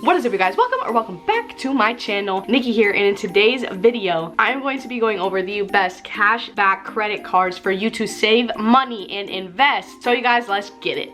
What is up, you guys? Welcome back to my channel. Nikki here, and in today's video I'm going to be going over the best cash back credit cards for you to save money and invest. So you guys, let's get it.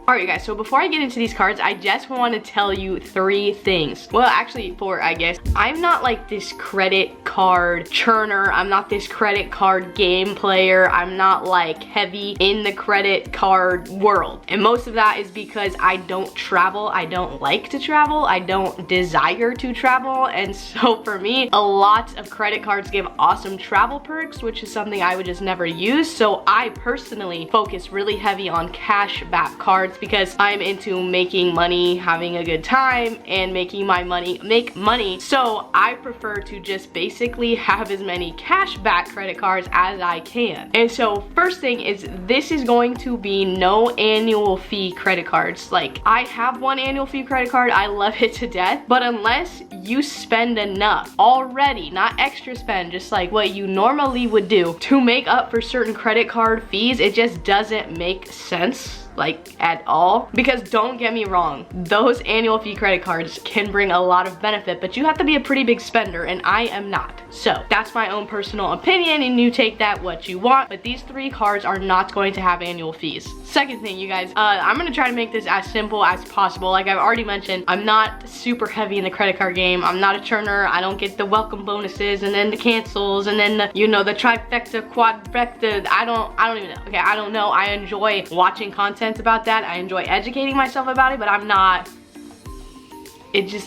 Alright, you guys, so before I get into these cards, I just want to tell you 3 things. Well, actually 4, I guess. I'm not like this credit card churner. I'm not this credit card game player. I'm not like heavy in the credit card world. And most of that is because I don't travel. I don't like to travel. I don't desire to travel. And so for me, a lot of credit cards give awesome travel perks, which is something I would just never use. So I personally focus really heavy on cash back cards, because I'm into making money, having a good time, and making my money make money. So I prefer to just basically have as many cash back credit cards as I can. And so first thing is, this is going to be no annual fee credit cards. Like, I have one annual fee credit card, I love it to death, but unless you spend enough already, not extra spend, just like what you normally would do to make up for certain credit card fees, it just doesn't make sense, like, at all. Because don't get me wrong, those annual fee credit cards can bring a lot of benefit, but you have to be a pretty big spender, and I am not. So that's my own personal opinion, and you take that what you want, but these 3 cards are not going to have annual fees. Second thing, you guys, I'm gonna try to make this as simple as possible. Like I've already mentioned, I'm not super heavy in the credit card game. I'm not a churner. I don't get the welcome bonuses and then the cancels and then the, you know, the trifecta, quadfecta. I don't even know. Okay, I don't know. I enjoy watching content about that. I enjoy educating myself about it, but I'm not,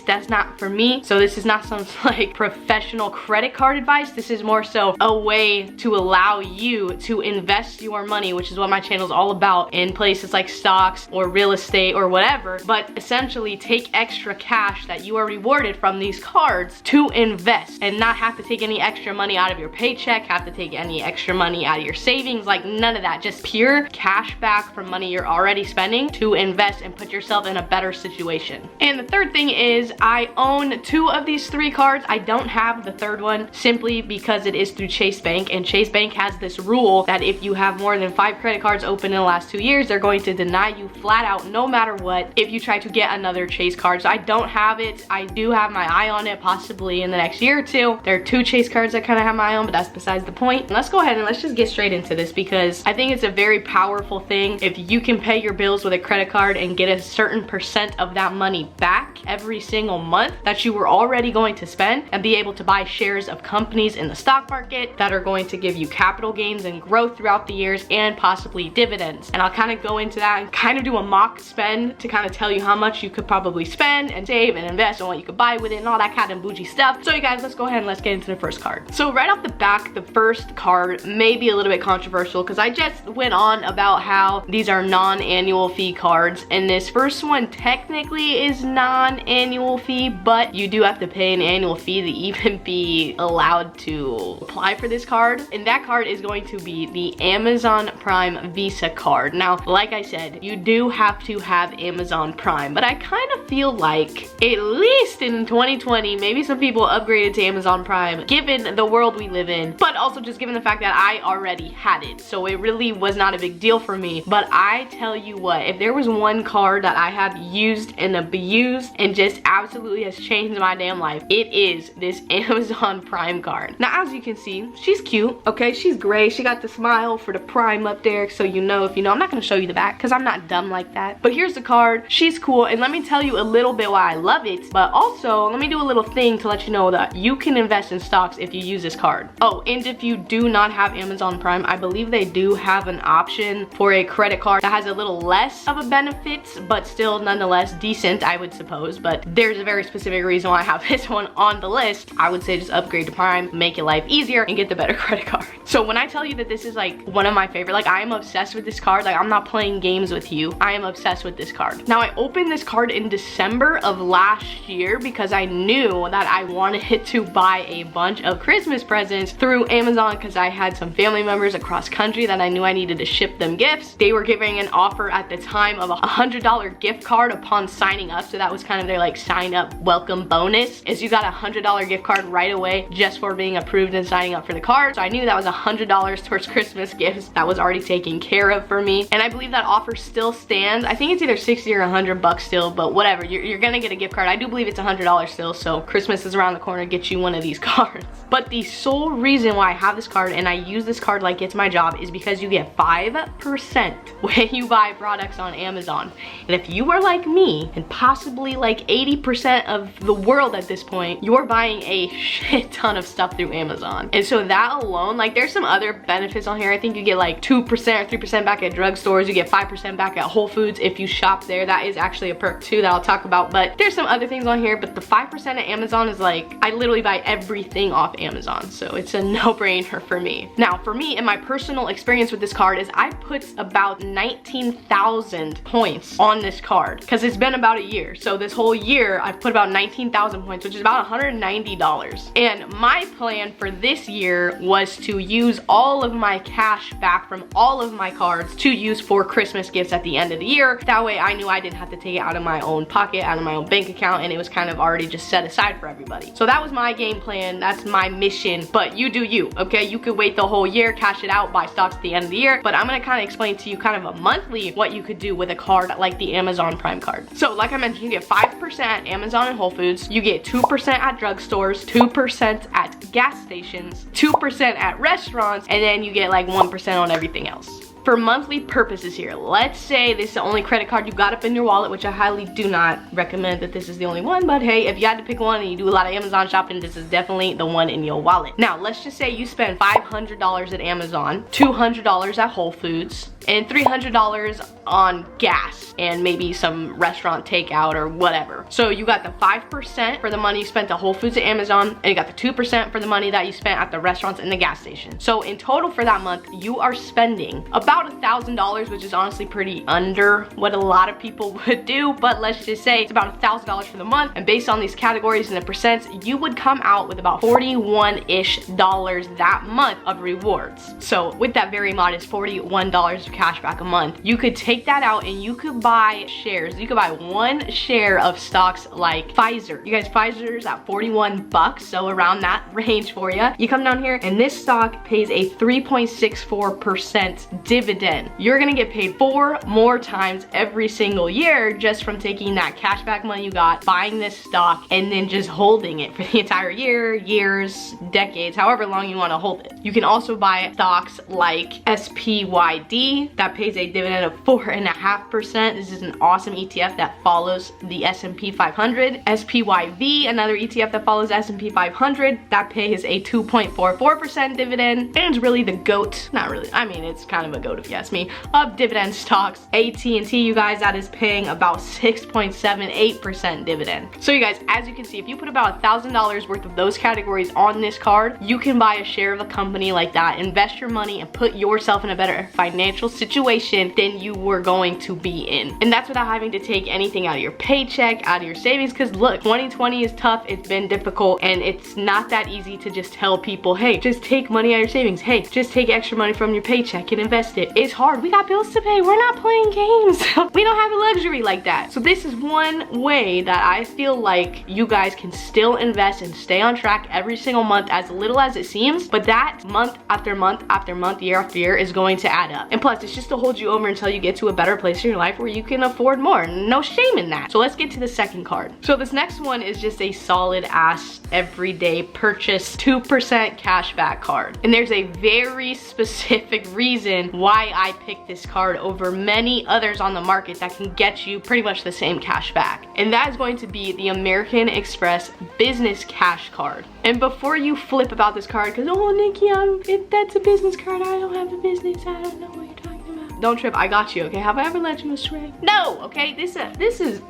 that's not for me. So this is not some like professional credit card advice. This is more so a way to allow you to invest your money, which is what my channel is all about, in places like stocks or real estate or whatever. But essentially take extra cash that you are rewarded from these cards to invest, and not have to take any extra money out of your paycheck, have to take any extra money out of your savings, like none of that. Just pure cash back from money you're already spending to invest and put yourself in a better situation. And the third thing is, I own 2 of these 3 cards. I don't have the third one simply because it is through Chase Bank, and Chase Bank has this rule that if you have more than 5 credit cards open in the last 2 years, they're going to deny you flat out no matter what if you try to get another Chase card. So I don't have it. I do have my eye on it, possibly in the next year or 2. There are 2 Chase cards I kind of have my eye on, but that's besides the point. Let's go ahead and let's just get straight into this, because I think it's a very powerful thing if you can pay your bills with a credit card and get a certain percent of that money back every single month that you were already going to spend, and be able to buy shares of companies in the stock market that are going to give you capital gains and growth throughout the years, and possibly dividends. And I'll kind of go into that and kind of do a mock spend to kind of tell you how much you could probably spend and save and invest, and what you could buy with it, and all that kind of bougie stuff. So you guys, let's go ahead and let's get into the first card. So right off the back, the first card may be a little bit controversial, because I just went on about how these are non-annual fee cards, and this first one technically is non-annual fee, but you do have to pay an annual fee to even be allowed to apply for this card. And that card is going to be the Amazon Prime Visa card. Now, like I said, you do have to have Amazon Prime, but I kind of feel like, at least in 2020, maybe some people upgraded to Amazon Prime given the world we live in, but also just given the fact that I already had it, so it really was not a big deal for me. But I tell you what, if there was one card that I have used and abused and just absolutely has changed my damn life, it is this Amazon Prime card. Now, as you can see, she's cute, okay? She's gray. She got the smile for the Prime up there, so you know, if you know. I'm not gonna show you the back because I'm not dumb like that, but here's the card. She's cool, and let me tell you a little bit why I love it, but also let me do a little thing to let you know that you can invest in stocks if you use this card. Oh, and if you do not have Amazon Prime, I believe they do have an option for a credit card that has a little less of a benefits, but still nonetheless decent, I would suppose. But there's a very specific reason why I have this one on the list. I would say just upgrade to Prime, make your life easier, and get the better credit card. So when I tell you that this is like one of my favorite, like I am obsessed with this card, like I'm not playing games with you, I am obsessed with this card. Now, I opened this card in December of last year because I knew that I wanted to buy a bunch of Christmas presents through Amazon, because I had some family members across country that I knew I needed to ship them gifts. They were giving an offer at the time of a $100 gift card upon signing up, so that was kind of their like sign up welcome bonus is you got a $100 gift card right away just for being approved and signing up for the card. So I knew that was $100 towards Christmas gifts that was already taken care of for me. And I believe that offer still stands. I think it's either 60 or $100 still, but whatever. You're gonna get a gift card. I do believe it's $100 still, so Christmas is around the corner. Get you one of these cards. But the sole reason why I have this card and I use this card like it's my job is because you get 5% when you buy products on Amazon. And if you are like me, and possibly like 80% of the world at this point, you're buying a shit ton of stuff through Amazon. And so that alone, like there's some other benefits on here. I think you get like 2% or 3% back at drugstores. You get 5% back at Whole Foods if you shop there. That is actually a perk too that I'll talk about. But there's some other things on here, but the 5% at Amazon is like, I literally buy everything off Amazon. So it's a no-brainer for me. Now, for me and my personal experience with this card is I put about 19,000 points on this card because it's been about a year. So this whole year I've put about 19,000 points, which is about $190. And my plan for this year was to use all of my cash back from all of my cards to use for Christmas gifts at the end of the year. That way I knew I didn't have to take it out of my own pocket, out of my own bank account, and it was kind of already just set aside for everybody. So that was my game plan. That's my mission, but you do you, okay? You could wait the whole year, cash it out, buy stocks at the end of the year, but I'm gonna kind of explain to you kind of a monthly what you could do with a card like the Amazon Prime card. So like I mentioned, you get 5% at Amazon and Whole Foods, you get 2% at drugstores, 2% at gas stations, 2% at restaurants, and then you get like 1% on everything else. For monthly purposes here, let's say this is the only credit card you got up in your wallet, which I highly do not recommend that this is the only one, but hey, if you had to pick one and you do a lot of Amazon shopping, this is definitely the one in your wallet. Now, let's just say you spend $500 at Amazon, $200 at Whole Foods, and $300 on gas and maybe some restaurant takeout or whatever. So you got the 5% for the money you spent at Whole Foods and Amazon, and you got the 2% for the money that you spent at the restaurants and the gas station. So in total for that month, you are spending about $1,000, which is honestly pretty under what a lot of people would do, but let's just say it's about $1,000 for the month, and based on these categories and the percents, you would come out with about $41-ish that month of rewards. So with that very modest $41 of cash back a month, you could take that out and you could buy shares. You could buy one share of stocks like Pfizer. You guys, Pfizer's at 41 bucks, so around that range for you. You come down here and this stock pays a 3.64% dividend. You're gonna get paid 4 more times every single year just from taking that cash back money you got, buying this stock, and then just holding it for the entire year, years, decades, however long you wanna hold it. You can also buy stocks like SPYD that pays a dividend of 4.5%. This is an awesome ETF that follows the S&P 500. SPYV, another ETF that follows S&P 500, that pays a 2.44% dividend, and it's really the GOAT, not really, I mean it's kind of a GOAT if you ask me, of dividend stocks. AT&T, you guys, that is paying about 6.78% dividend. So you guys, as you can see, if you put about $1,000 worth of those categories on this card, you can buy a share of a company like that, invest your money, and put yourself in a better financial situation than you were going to be in. And that's without having to take anything out of your paycheck, out of your savings, because look, 2020 is tough, it's been difficult, and it's not that easy to just tell people, hey, just take money out of your savings, hey, just take extra money from your paycheck and invest it. It's hard, we got bills to pay, we're not playing games. We don't have a luxury like that. So this is one way that I feel like you guys can still invest and stay on track every single month, as little as it seems, but that month after month after month, year after year is going to add up. And plus, it's just to hold you over until you get to a better place in your life where you can afford more. No shame in that. So let's get to the second card. So this next one is just a solid ass everyday purchase 2% cash back card. And there's a very specific reason why I picked this card over many others on the market that can get you pretty much the same cash back. And that is going to be the American Express Business Cash Card. And before you flip about this card, because oh Nikki, that's a business card, I don't have a business, I don't know what you're talking about. Don't trip, I got you, okay? Have I ever led you astray? No, okay? This is,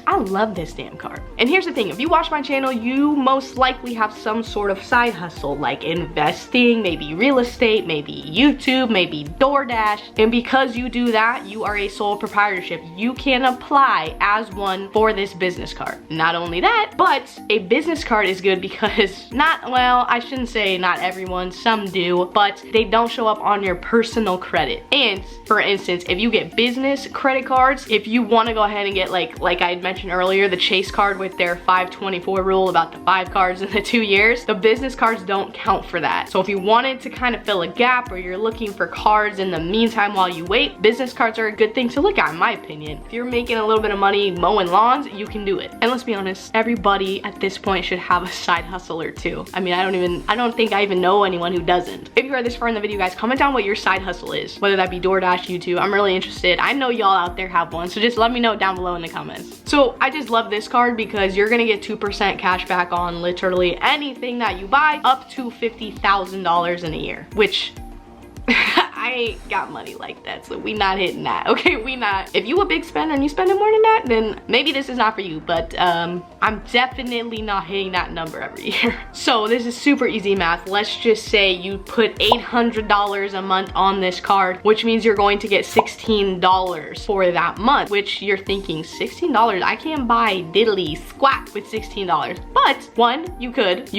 I love this damn card. And here's the thing, if you watch my channel, you most likely have some sort of side hustle, like investing, maybe real estate, maybe YouTube, maybe DoorDash. And because you do that, you are a sole proprietorship. You can apply as one for this business card. Not only that, but a business card is good because well, I shouldn't say not everyone, some do, but they don't show up on your personal credit. And for instance, if you get business credit cards, if you want to go ahead and get like I had mentioned mentioned earlier, the Chase card with their 524 rule about the 5 cards in the 2 years, the business cards don't count for that. So if you wanted to kind of fill a gap or you're looking for cards in the meantime while you wait, business cards are a good thing to look at in my opinion. If you're making a little bit of money mowing lawns, you can do it. And let's be honest, everybody at this point should have a side hustle or two. I mean, I don't think I even know anyone who doesn't. If you are this far in the video, guys, comment down what your side hustle is, whether that be DoorDash, YouTube. I'm really interested. I know y'all out there have one, so just let me know down below in the comments. So I just love this card because you're gonna get 2% cash back on literally anything that you buy up to $50,000 in a year, which I ain't got money like that, so we not hitting that, okay? We not. If you a big spender and you spending more than that, then maybe this is not for you, but I'm definitely not hitting that number every year. So this is super easy math. Let's just say you put $800 a month on this card, which means you're going to get $16 for that month, which you're thinking, $16? I can't buy diddly squat with $16. But one, you could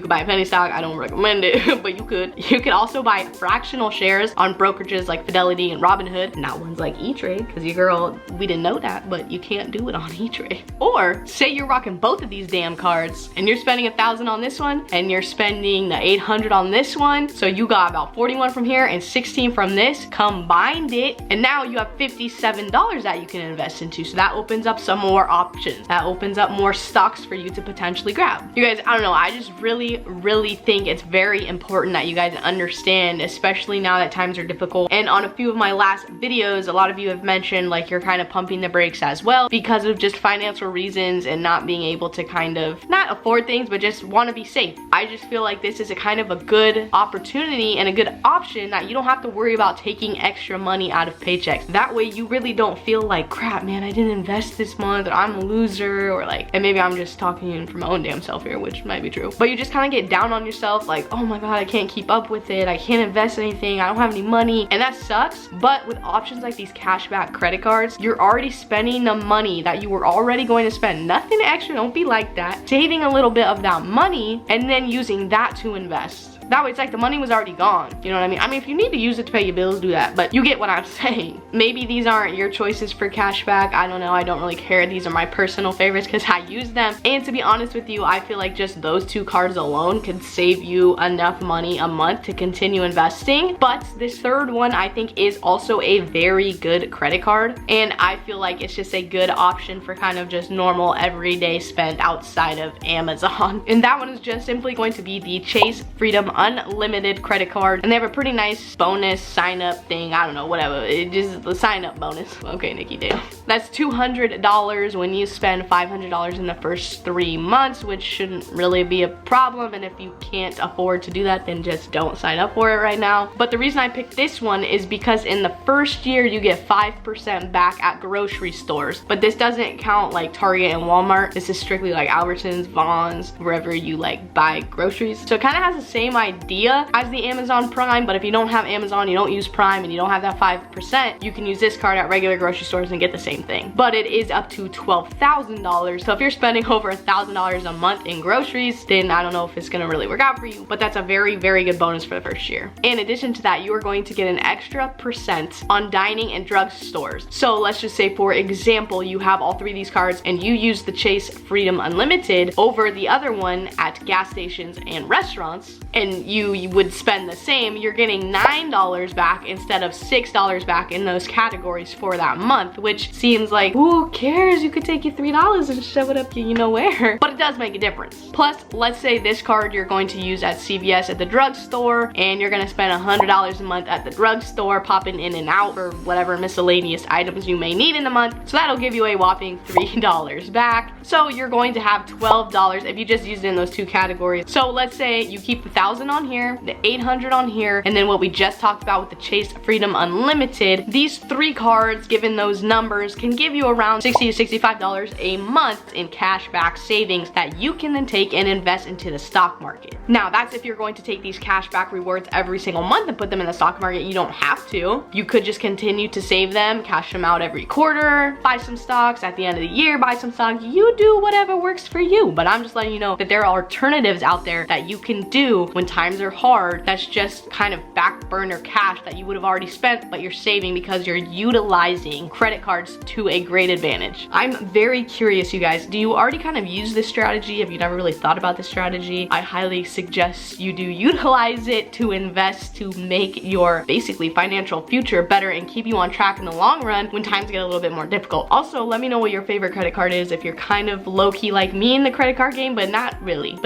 buy a penny stock. I don't recommend it, but you could. You could also buy fractional shares on brokerages like Fidelity and Robinhood, not ones like E-Trade, because your girl, we didn't know that, but you can't do it on E-Trade. Or say you're rocking both of these damn cards and you're spending $1,000 on this one and you're spending the $800 on this one, so you got about 41 from here and 16 from this, combined it, and now you have $57 that you can invest into. So that opens up some more options. That opens up more stocks for you to potentially grab. You guys, I don't know, I just really think it's very important that you guys understand, especially now that times are difficult. And on a few of my last videos, a lot of you have mentioned like you're kind of pumping the brakes as well because of just financial reasons and not being able to kind of not afford things, but just want to be safe. I just feel like this is a kind of a good opportunity and a good option that you don't have to worry about taking extra money out of paychecks. That way you really don't feel like, crap, man, I didn't invest this month, or I'm a loser, or like, and maybe I'm just talking from my own damn self here, which might be true. But you just kind of get down on yourself like, oh my God, I can't keep up with it. I can't invest anything. I don't have any money, and that sucks. But with options like these cashback credit cards, you're already spending the money that you were already going to spend. Nothing extra, don't be like that. Saving a little bit of that money and then using that to invest. That way it's like the money was already gone. You know what I mean? I mean, if you need to use it to pay your bills, do that. But you get what I'm saying. Maybe these aren't your choices for cashback. I don't know. I don't really care. These are my personal favorites because I use them. And to be honest with you, I feel like just those 2 cards alone could save you enough money a month to continue investing. But this third one I think is also a very good credit card. And I feel like it's just a good option for kind of just normal everyday spend outside of Amazon. And that one is just simply going to be the Chase Freedom Unlimited credit card, and they have a pretty nice bonus sign up thing. I don't know, whatever, it just the sign up bonus. Okay, Nikki, damn. That's $200 when you spend $500 in the first 3 months, which shouldn't really be a problem. And if you can't afford to do that, then just don't sign up for it right now. But the reason I picked this one is because in the first year you get 5% back at grocery stores, but this doesn't count like Target and Walmart. This is strictly like Albertsons, Vons, wherever you like buy groceries. So it kind of has the same idea as the Amazon Prime, but if you don't have Amazon, you don't use Prime, and you don't have that 5%, you can use this card at regular grocery stores and get the same thing. But it is up to $12,000. So if you're spending over $1,000 a month in groceries, then I don't know if it's gonna really work out for you, but that's a very good bonus for the first year. In addition to that, you are going to get an extra % on dining and drug stores. So let's just say, for example, you have all 3 of these cards and you use the Chase Freedom Unlimited over the other one at gas stations and restaurants, and you would spend the same, you're getting $9 back instead of $6 back in those categories for that month, which seems like, who cares? You could take your $3 and shove it up you know where. But it does make a difference. Plus, let's say this card you're going to use at CVS at the drugstore, and you're gonna spend $100 a month at the drugstore, popping in and out for whatever miscellaneous items you may need in the month. So that'll give you a whopping $3 back. So you're going to have $12 if you just used it in those 2 categories. So let's say you keep the $1,000 on here, the $800 on here, and then what we just talked about with the Chase Freedom Unlimited. These 3 cards, given those numbers, can give you around $60 to $65 a month in cash back savings that you can then take and invest into the stock market. Now, that's if you're going to take these cash back rewards every single month and put them in the stock market. You don't have to. You could just continue to save them, cash them out every quarter, buy some stocks at the end of the year, buy some stocks. You do whatever works for you. But I'm just letting you know that there are alternatives out there that you can do when times are hard, that's just kind of back burner cash that you would have already spent, but you're saving because you're utilizing credit cards to a great advantage. I'm very curious, you guys, do you already kind of use this strategy? Have you never really thought about this strategy? I highly suggest you do utilize it to invest, to make your basically financial future better and keep you on track in the long run when times get a little bit more difficult. Also, let me know what your favorite credit card is if you're kind of low-key like me in the credit card game, but not really.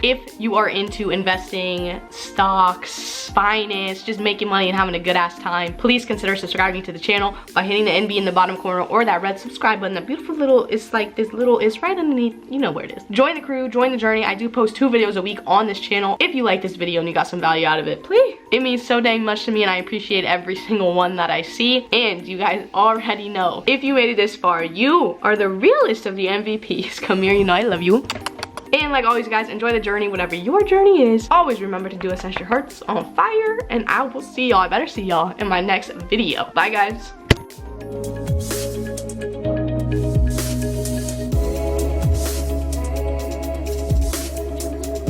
If you are into investing, stocks, finance, just making money and having a good ass time, please consider subscribing to the channel by hitting the NB in the bottom corner or that red subscribe button. That beautiful little, it's like this little, it's right underneath, you know where it is. Join the crew, join the journey. I do post 2 videos a week on this channel. If you like this video and you got some value out of it, please. It means so dang much to me and I appreciate every single one that I see. And you guys already know, if you made it this far, you are the realest of the MVPs. Come here, you know I love you. And like always, guys, enjoy the journey, whatever your journey is. Always remember to do it, set your hearts on fire, and I will see y'all, I better see y'all in my next video. Bye, guys.